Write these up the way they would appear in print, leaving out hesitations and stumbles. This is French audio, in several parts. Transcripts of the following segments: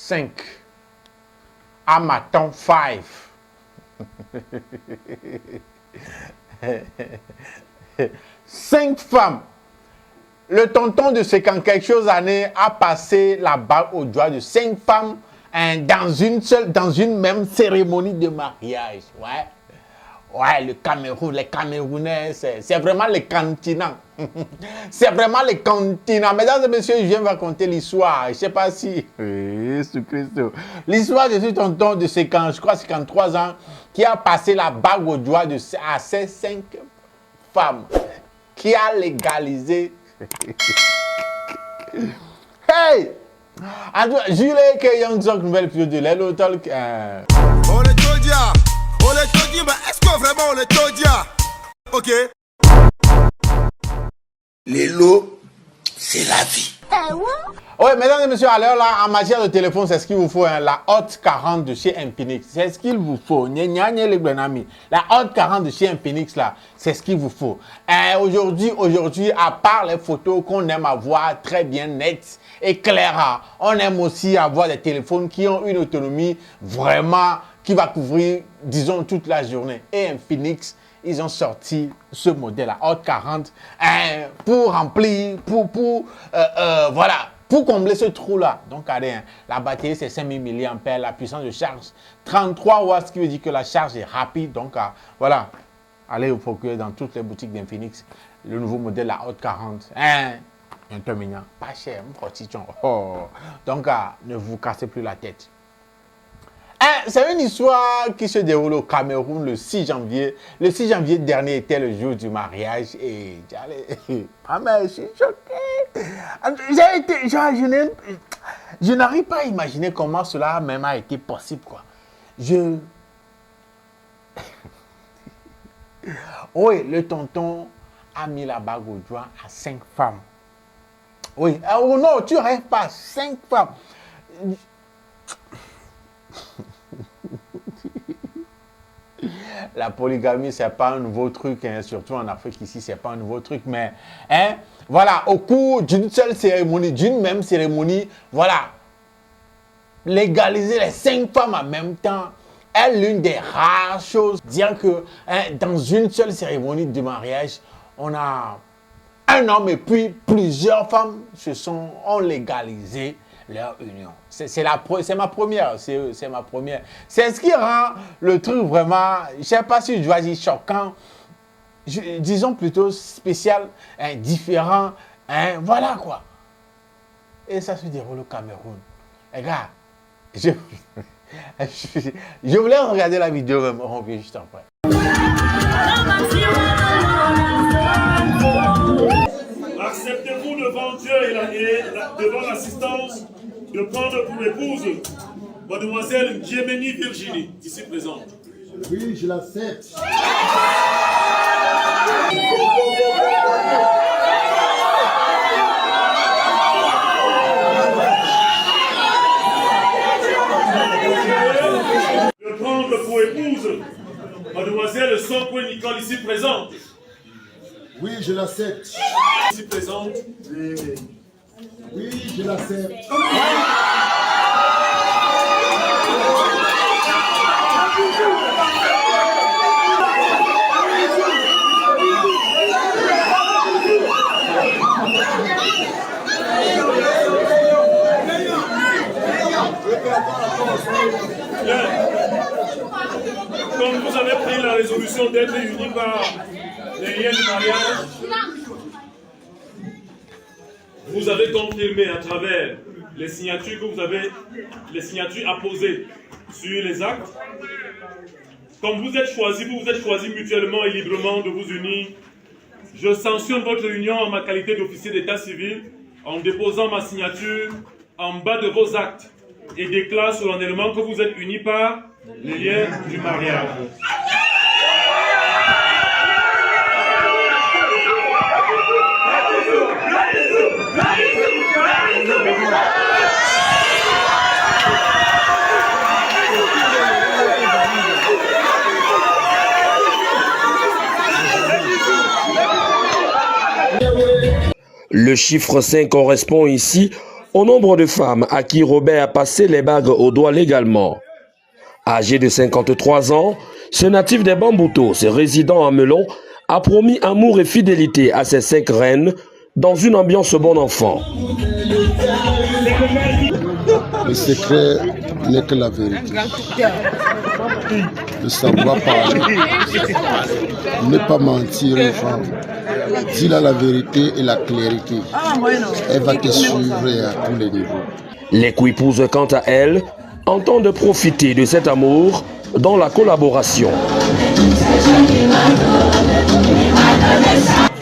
5. Amaton 5. 5 femmes. Le tonton de 50 quelque chose années a passé la bague au doigt de 5 femmes dans une même cérémonie de mariage. Ouais. Ouais, le Cameroun, les Camerounais, c'est vraiment les continents. C'est vraiment les continents. Mesdames et messieurs, je viens vous raconter l'histoire. Je ne sais pas si... L'histoire de ce tonton de 50, je crois 53 ans, qui a passé la bague au doigt à ces 5 femmes, qui a légalisé... Hey! Jules que Young nouvelle épisode de Lelo Talk. On est Todia. Mais est-ce que vraiment on est Todia? Ok. Lelo, c'est la vie. Oui, mesdames et messieurs, alors là, en matière de téléphone, c'est ce qu'il vous faut, hein, la Hot 40 de chez Infinix. C'est ce qu'il vous faut. La Hot 40 de chez Infinix, là, c'est ce qu'il vous faut. Aujourd'hui, à part les photos qu'on aime avoir très bien nettes et claires, on aime aussi avoir des téléphones qui ont une autonomie vraiment qui va couvrir, disons, toute la journée. Et Infinix, ils ont sorti ce modèle, la Hot 40, pour remplir, voilà, pour combler ce trou-là. Donc, regardez, la batterie, c'est 5000 mAh, la puissance de charge, 33 watts, ce qui veut dire que la charge est rapide. Donc, voilà, allez vous procurer dans toutes les boutiques d'Infinix le nouveau modèle, la Hot 40. Un peu mignon, pas cher, donc, ne vous cassez plus la tête. C'est une histoire qui se déroule au Cameroun le 6 janvier. Le 6 janvier dernier était le jour du mariage et je suis choqué. Je n'arrive pas à imaginer comment cela même a été possible, quoi. Oui, le tonton a mis la bague au doigt à 5 femmes. Oui, oh non, tu rêves pas, 5 femmes. La polygamie, c'est pas un nouveau truc, hein, surtout en Afrique ici, c'est pas un nouveau truc, mais voilà, au cours d'une seule cérémonie, d'une même cérémonie, voilà, légaliser les 5 femmes en même temps est l'une des rares choses. Dire que dans une seule cérémonie de mariage, on a un homme et puis plusieurs femmes ont légalisé leur union. C'est ma première. C'est ma première. C'est ce qui rend le truc vraiment, je ne sais pas si je dois dire choquant, disons plutôt spécial, différent, voilà quoi. Et ça se déroule au Cameroun. Regarde, je voulais regarder la vidéo, mais on revient juste après. Acceptez-vous devant Dieu et devant l'assistance de prendre pour épouse Mademoiselle Djemeni Virginie, ici présente? Oui, je l'accepte. De prendre pour épouse Mademoiselle Sokwe Nicole, ici présente? Oui, je l'accepte. Ici présente? Oui, je l'accepte. Comme vous avez pris la résolution d'être unis par les liens du mariage, vous avez confirmé à travers les signatures que vous avez, les signatures apposées sur les actes. Comme vous êtes choisis mutuellement et librement de vous unir. Je sanctionne votre union en ma qualité d'officier d'état civil en déposant ma signature en bas de vos actes et déclare solennellement que vous êtes unis par les liens du mariage. Le chiffre 5 correspond ici au nombre de femmes à qui Robert a passé les bagues au doigt légalement. Âgé de 53 ans, ce natif des Bamboutos, résident à Melon, a promis amour et fidélité à ses 5 reines dans une ambiance bon enfant. Le secret n'est que la vérité. Le savoir parler. Ne pas mentir aux femmes. Dis-la la vérité et la clarité. Elle va te suivre à tous les niveaux. Les coépouses, quant à elles, entendent profiter de cet amour dans la collaboration.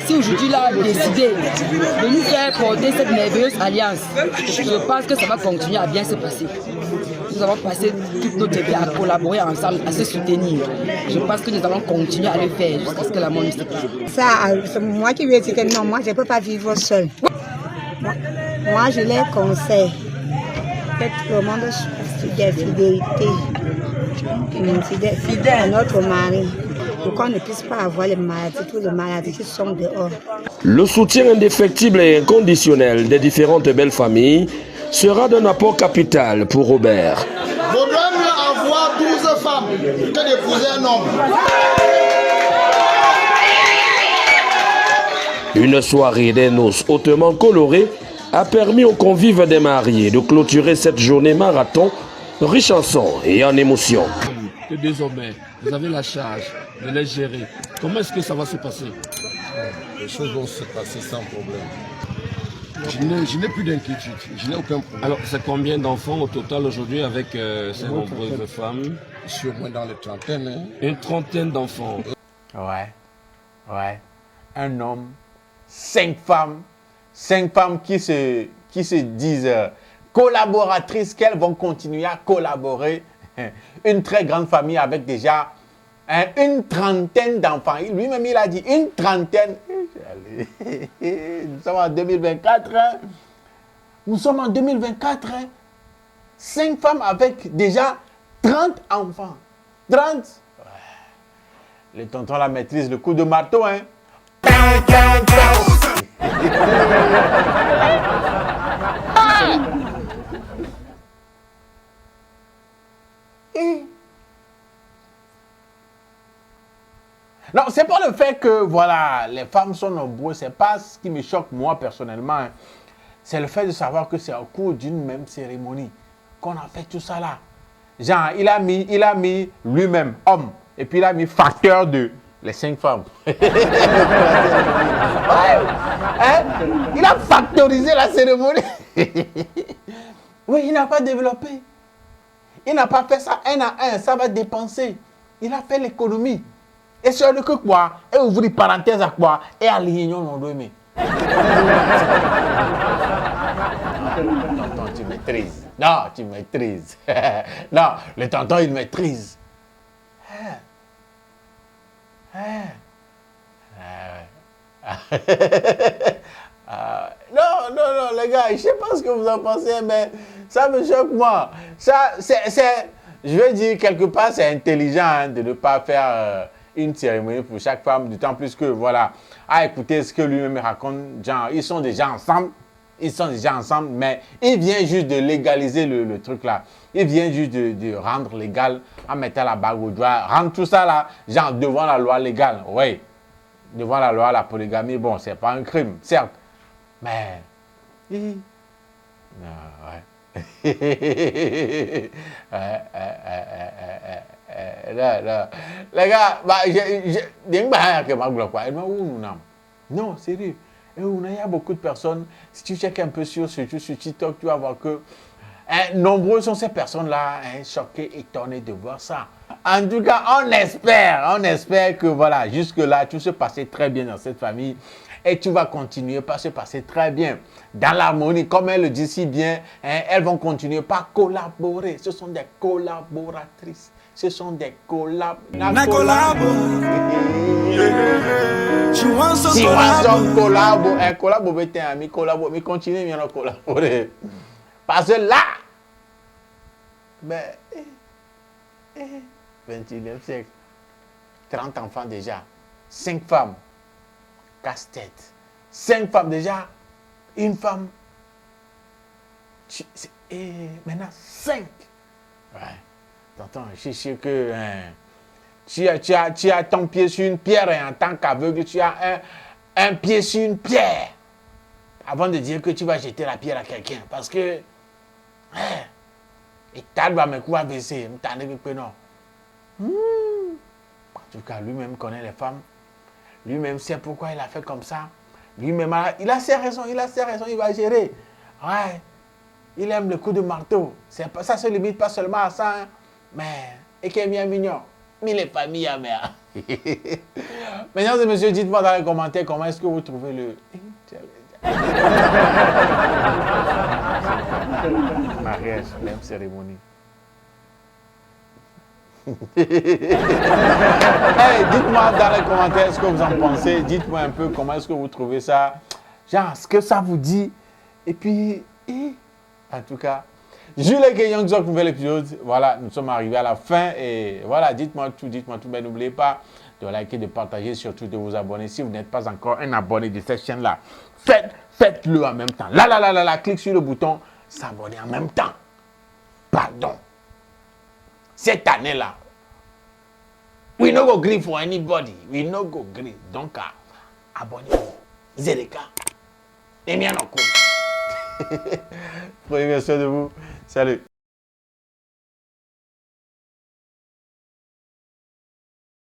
Si aujourd'hui il a décidé de nous faire porter cette merveilleuse alliance, je pense que ça va continuer à bien se passer. Nous avons passé toute notre vie à collaborer ensemble, à se soutenir. Je pense que nous allons continuer à le faire jusqu'à ce que la mort nous sépare. Ça, c'est moi qui lui ai dit que non, moi je ne peux pas vivre seule. Moi je les conseille. Faites le monde des fidélités. Fidèle à notre mari. Pour qu'on ne puisse pas avoir les maladies, toutes les maladies qui sont dehors. Le soutien indéfectible et inconditionnel des différentes belles familles sera d'un apport capital pour Robert. Vaudrait mieux avoir 12 femmes que d'épouser un homme. Une soirée des noces hautement colorée a permis aux convives des mariés de clôturer cette journée marathon riche en sang et en émotions. Que désormais, vous avez la charge de les gérer. Comment est-ce que ça va se passer? Les choses vont se passer sans problème. Je n'ai plus d'inquiétude, je n'ai aucun problème. Alors, c'est combien d'enfants au total aujourd'hui avec ces nombreuses femmes? Je suis au moins dans les trentaines. Hein. Une trentaine d'enfants. Ouais. Un homme, 5 femmes. 5 femmes qui se disent collaboratrices, qu'elles vont continuer à collaborer. Une très grande famille avec déjà une trentaine d'enfants. Lui-même, il a dit une trentaine. Nous sommes en 2024. Hein? Nous sommes en 2024. Hein? 5 femmes avec déjà 30 enfants. 30. Ouais. Les tontons la maîtrisent, le coup de marteau. Hein? Non, c'est pas le fait que, voilà, les femmes sont nombreuses, c'est pas ce qui me choque moi personnellement. Hein. C'est le fait de savoir que c'est au cours d'une même cérémonie qu'on a fait tout ça là. Genre, il a mis lui-même, homme, et puis il a mis facteur de les 5 femmes. Ouais. Hein? Il a factorisé la cérémonie. Oui, il n'a pas développé. Il n'a pas fait ça un à un, ça va dépenser. Il a fait l'économie. Et sur le que quoi? Et ouvrir parenthèse à quoi? Et à l'union non doit aimer. Tonton, tu maîtrises. Non, tu maîtrises. Non, le tonton, il maîtrise. Non, les gars, je ne sais pas ce que vous en pensez, mais ça me choque moi. Ça, je vais dire, quelque part, c'est intelligent hein, de ne pas faire une cérémonie pour chaque femme, d'autant plus que, voilà, à écouter ce que lui-même raconte, genre, ils sont déjà ensemble, mais il vient juste de légaliser le truc là. Il vient juste de rendre légal, en mettant la bague au doigt, rendre tout ça là, genre, devant la loi légale, oui. Devant la loi, la polygamie, bon, c'est pas un crime, certes, mais... Non. Les gars, non, sérieux. Il y a beaucoup de personnes, si tu checkes un peu sur TikTok, tu vas voir que nombreux sont ces personnes-là, choquées, étonnées de voir ça. En tout cas, on espère que voilà, jusque-là, tout se passait très bien dans cette famille. Et tu vas continuer par se passer très bien. Dans l'harmonie, comme elle le dit si bien, elles vont continuer par collaborer. Ce sont des collaboratrices. Ce sont des collaborateurs. Collabo, mais continue à collaborer. Parce que là, mais, 21e siècle, 30 enfants déjà, 5 femmes. Casse-tête. 5 femmes déjà, une femme. Et maintenant, 5. Ouais. T'entends, je suis sûr que tu as ton pied sur une pierre et en tant qu'aveugle, tu as un pied sur une pierre. Avant de dire que tu vas jeter la pierre à quelqu'un. Parce que, et t'as va me couper baisser, non. En tout cas, lui-même connaît les femmes. Lui-même sait pourquoi il a fait comme ça. Lui-même, il a ses raisons, il va gérer. Ouais. Il aime le coup de marteau. Ça se limite pas seulement à ça. Hein. Mais, et qui est bien mignon. Mais les familles à mère. Mesdames et messieurs, dites-moi dans les commentaires comment est-ce que vous trouvez le... mariage, même cérémonie. Hey, dites-moi dans les commentaires ce que vous en pensez. Dites-moi un peu comment est-ce que vous trouvez ça. Genre, ce que ça vous dit. Et puis, en tout cas, Jules et Young Zok, nouvel épisode. Voilà, nous sommes arrivés à la fin. Et voilà, dites-moi tout. Mais n'oubliez pas de liker, de partager, surtout de vous abonner. Si vous n'êtes pas encore un abonné de cette chaîne-là, faites-le en même temps. Là, clique sur le bouton s'abonner en même temps. Pardon. Cette année-là, we no go gree for anybody. We no go gree. Donc, abonnez-vous. Zereka. Et bien encore. Prenez bien soin de vous. Salut.